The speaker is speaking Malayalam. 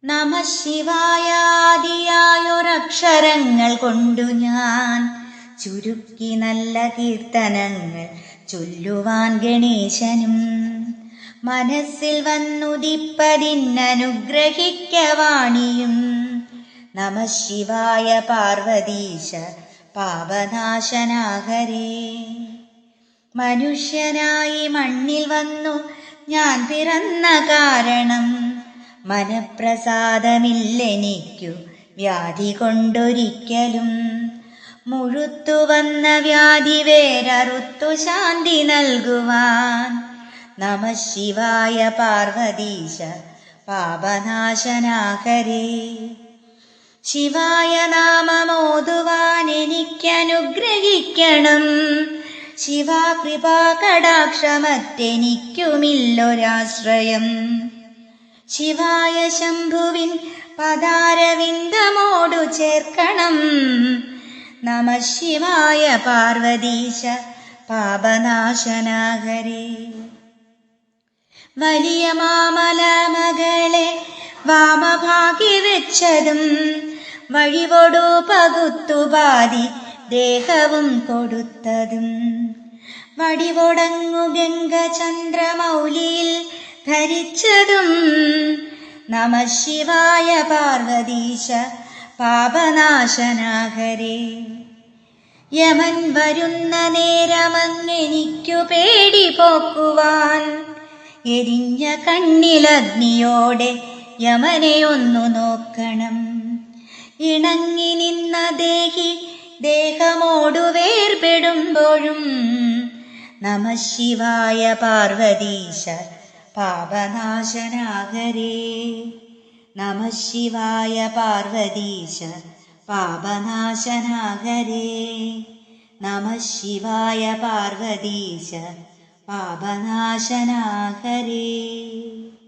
നമഃ ശിവായാദിയായൊരക്ഷരങ്ങൾ കൊണ്ടു ഞാൻ ചുരുക്കി നല്ല കീർത്തനങ്ങൾ ചൊല്ലുവാൻ ഗണേശനും മനസ്സിൽ വന്നുദിപ്പതിന്നനുഗ്രഹിക്കവാണിയും. നമഃ ശിവായ പാർവതീശ പാപനാശനാഹരേ. മനുഷ്യനായി മണ്ണിൽ വന്നു ഞാൻ പിറന്ന കാരണം മനപ്രസാദമില്ലെനിക്കു വ്യാധി കൊണ്ടൊരിക്കലും. മുഴുത്തു വന്ന വ്യാധി വേരറുത്തു ശാന്തി നൽകുവാൻ നമഃ ശിവായ പാർവതീശ പാപനാശനാഹരേ. ശിവായ നാമമോതുവാൻ എനിക്കനുഗ്രഹിക്കണം. ശിവാകൃപാ കടാക്ഷമറ്റെനിക്കുമില്ലൊരാശ്രയം. ശിവായ ശംഭുവിൻ പദാരവിന്ദമോടു ചേർക്കണം. നമഃ ശിവായ പാർവതീശ പാപനാശനാഹരേ. വലിയ മാമല മകളെ വാമഭാഗി വെച്ചതും വഴിവൊടു പകുത്തുപാതി ദേഹവും കൊടുത്തതും വടിവൊടങ്ങു ഗംഗ ചന്ദ്രമൗലിയിൽ ധരിച്ചതും നമഃ ശിവായ പാർവതീശ പാപനാശനാഹരേ. യമൻ വരുന്ന നേരമങ്ങെനിക്കു പേടി പോക്കുവാൻ എരിഞ്ഞ കണ്ണിലഗ്നിയോടെ യമനെ ഒന്നു നോക്കണം. ഇണങ്ങി നിന്ന ദേഹി ദേഹമോടു വേർപെടുമ്പോഴും നമഃ ശിവായ പാർവതീശ പാപനാശനാഹരേ. നമഃ ശിവായ പാർവതീശ പാപനാശനാഹരേ. നമഃ ശിവായ പാർവതീശ പാപനാശനാഹരേ.